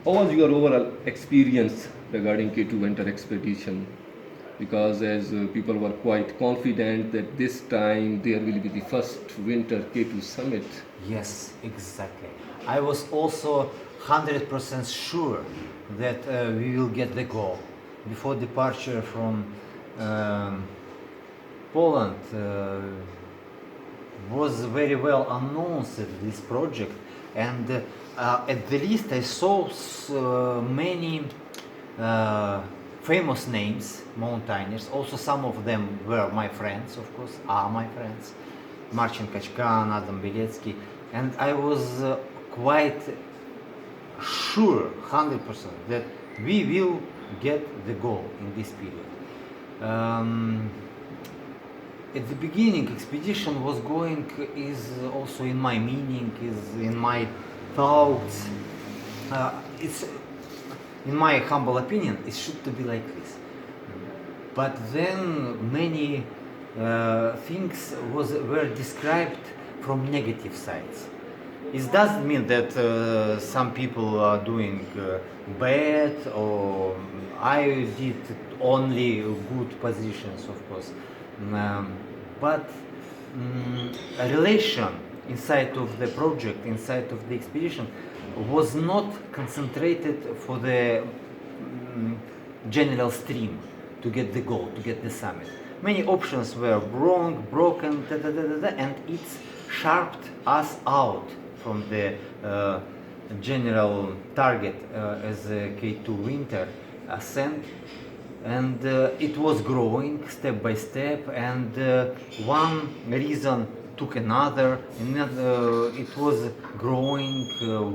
How was your overall experience regarding K2 winter expedition? Because as people were quite confident that this time there will be the first winter K2 summit. Yes, exactly. I was also 100% sure that we will get the goal. Before departure from um, Poland was very well announced this project, and at the least I saw many famous names, mountaineers. Also, some of them were my friends, of course, are my friends. Marcin Kachkan, Adam Beletsky, and I was quite sure, 100%, that we will get the goal in this period. At the beginning, expedition was going is also in my meaning, is in my thoughts. It's in my humble opinion, it should to be like this. But then many things were described from negative sides. It doesn't mean that some people are doing bad, or I did only good positions, of course. But a relation inside of the project, inside of the expedition, was not concentrated for the general stream to get the goal, to get the summit. Many options were wrong, broken, and it's sharped us out from the general target as a K2 winter ascent, and it was growing step by step, and one reason took another, and it was growing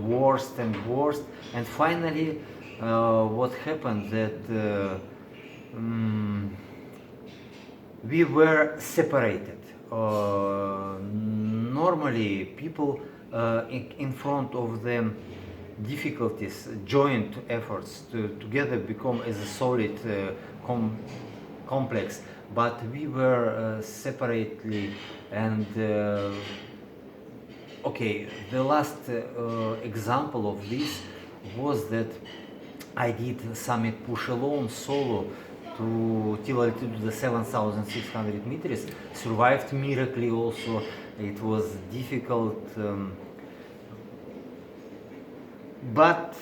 worse and worse, and finally what happened that we were separated. Normally people in front of them difficulties, joint efforts to together become as a solid complex, but we were separately, and okay, the last example of this was that I did summit push alone solo to till altitude the 7,600 meters, survived miraculously also. It was difficult, but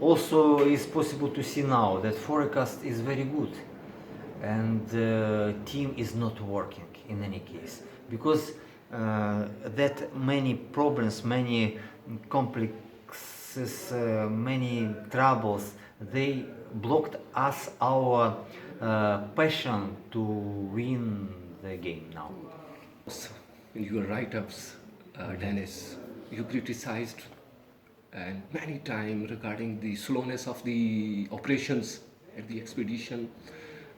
also it's possible to see now that forecast is very good, and team is not working in any case, because that many problems, many complexes, many troubles, they blocked us our passion to win the game now. In your write-ups, Dennis, you criticized and many times regarding the slowness of the operations at the expedition,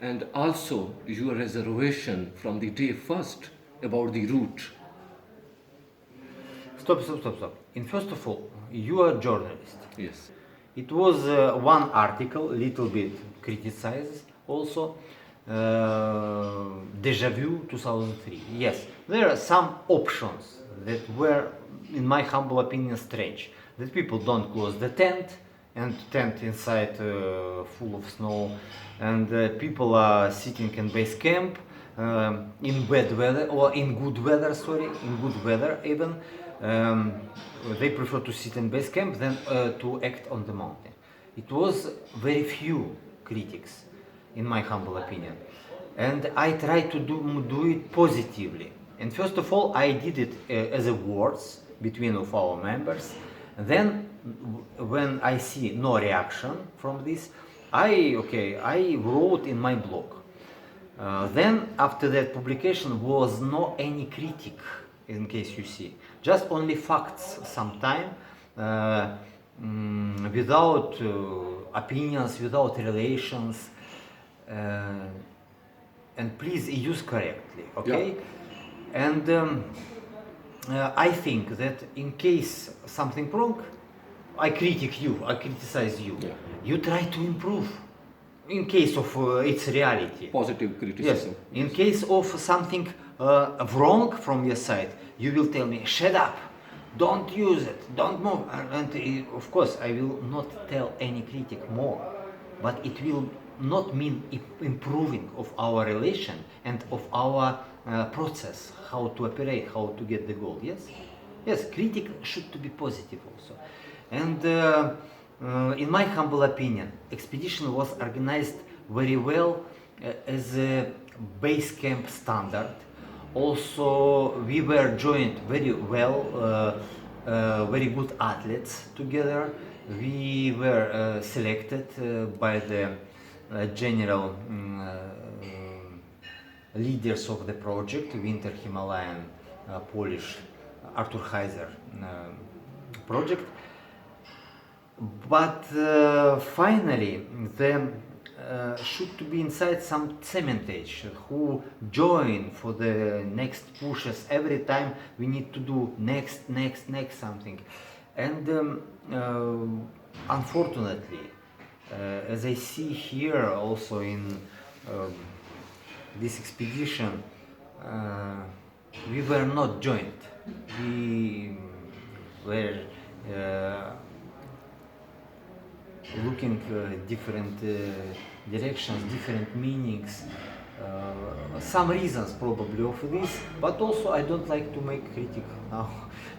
and also your reservation from the day first about the route. Stop. And first of all, you are a journalist. Yes. It was one article, little bit criticized also, Deja Vu 2003. Yes, there are some options that were, in my humble opinion, strange. That people don't close the tent, and tent inside full of snow, and people are sitting in base camp in bad weather, or in good weather, in good weather even. They prefer to sit in base camp than to act on the mountain. It was very few critics, in my humble opinion, and I tried to do it positively. And first of all, I did it as awards between of our members. Then, when I see no reaction from this, I wrote in my blog. Then, after that publication, was no any critic, in case you see, just only facts. Sometime without opinions, without relations, and please use correctly, okay? Yeah. And I think that in case something wrong, I criticize you. Yeah. You try to improve. In case of its reality. Positive criticism. Yes. In case of something wrong from your side, you will tell me, shut up. don't use it, don't move. And of course, I will not tell any critic more, but it will not mean improving of our relation and of our process, how to operate, how to get the goal. Yes, yes, critic should to be positive also. And in my humble opinion, expedition was organized very well as a base camp standard. Also, we were joined very well, very good athletes together. We were selected by the general leaders of the project, Winter Himalayan Polish Arthur Heiser project. But finally, the should to be inside some cementage who join for the next pushes. Every time we need to do next something. And unfortunately, as I see here also in this expedition, we were not joined. We were looking different directions, different meanings, some reasons probably of this, but also I don't like to make critic now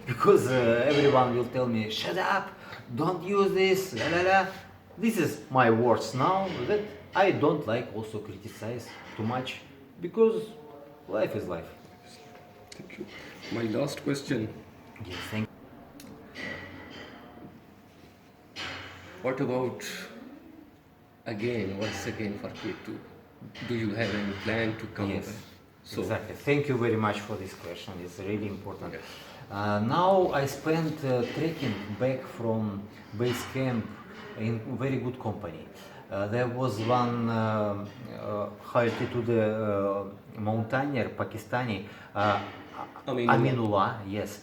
because everyone will tell me, shut up, don't use this, la la la. This is my words now that I don't like also criticize too much because life is life. Thank you. My last question. Yes, thank What about once again for K2? Do you have any plan to come Yes, back? So, exactly. Thank you very much for this question. It's really important. Yes. Now I spent trekking back from base camp in very good company. There was one high altitude mountaineer, Pakistani, Aminullah, yes,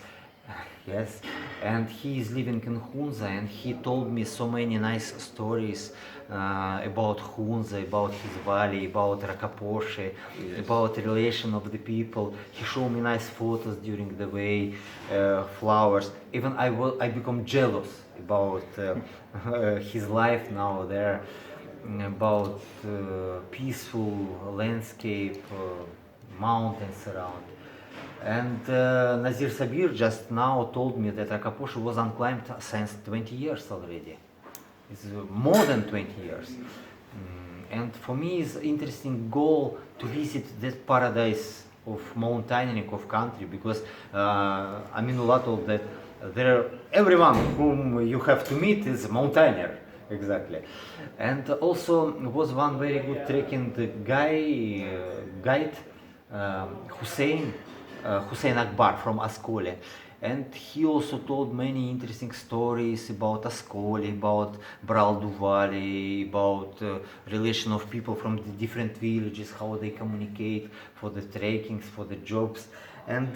yes, and he is living in Hunza, and he told me so many nice stories about Hunza, about his valley, about Rakaposhi, Yes. about relation of the people. He showed me nice photos during the way, flowers. Even I become jealous about his life now there, about peaceful landscape, mountains around. And Nazir Sabir just now told me that Rakaposhi was unclimbed since 20 years already. It's more than 20 years. And for me it's interesting goal to visit that paradise of mountaineering of country because Aminullah told that there everyone whom you have to meet is a mountaineer. Exactly. And also was one very good trekking guide, Hussein Akbar from Ascoli. And he also told many interesting stories about Ascoli, about Braldu Valley, about relation of people from the different villages, how they communicate for the trekkings, for the jobs. And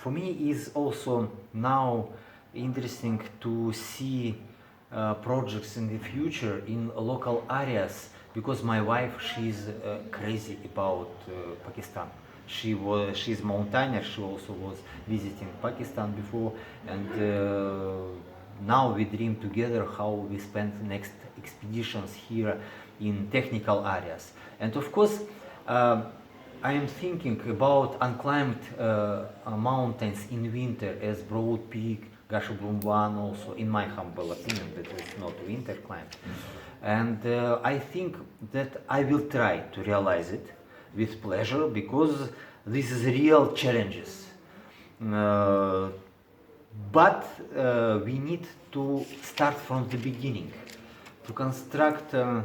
for me is also now interesting to see projects in the future in local areas because my wife, she's crazy about Pakistan. She's mountaineer. She also was visiting Pakistan before, and now we dream together how we spend the next expeditions here in technical areas. And of course, I am thinking about unclimbed mountains in winter as Broad Peak, Gasherbrum also, in my humble opinion, that is not winter climb. And I think that I will try to realize it with pleasure because this is real challenges. But we need to start from the beginning. To construct a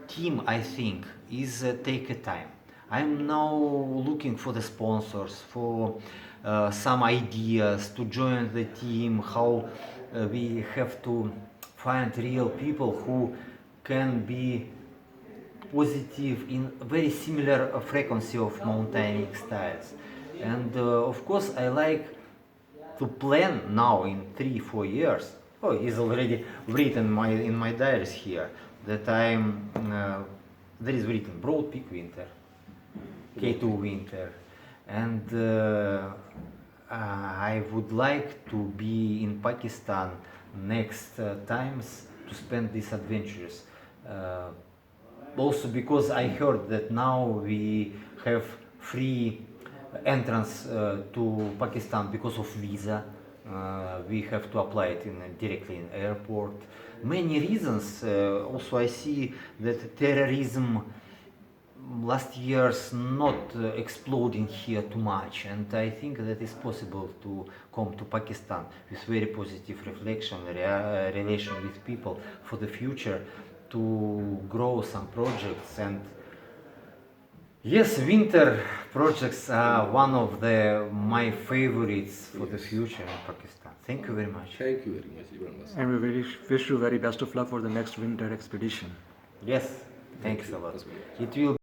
team, I think, is take a time. I'm now looking for the sponsors, for some ideas to join the team, how we have to find real people who can be positive in very similar frequency of mountaineering styles. And of course I like to plan now in 3-4 years. Oh, it's already written in my diaries here that I'm there is written Broad Peak winter, K2 winter, and I would like to be in Pakistan next times to spend these adventures. Uh, Also because I heard that now we have free entrance to Pakistan because of visa. We have to apply it directly in airport. Many reasons. Also, I see that terrorism last years not exploding here too much, and I think that it's possible to come to Pakistan with very positive reflection, relation with people for the future, to grow some projects. And yes, winter projects are one of my favorites for the future in Pakistan. Thank you very much. Thank you very much, Ibrahim. And we wish you very best of luck for the next winter expedition. Yes, thanks a lot. That's wonderful. It will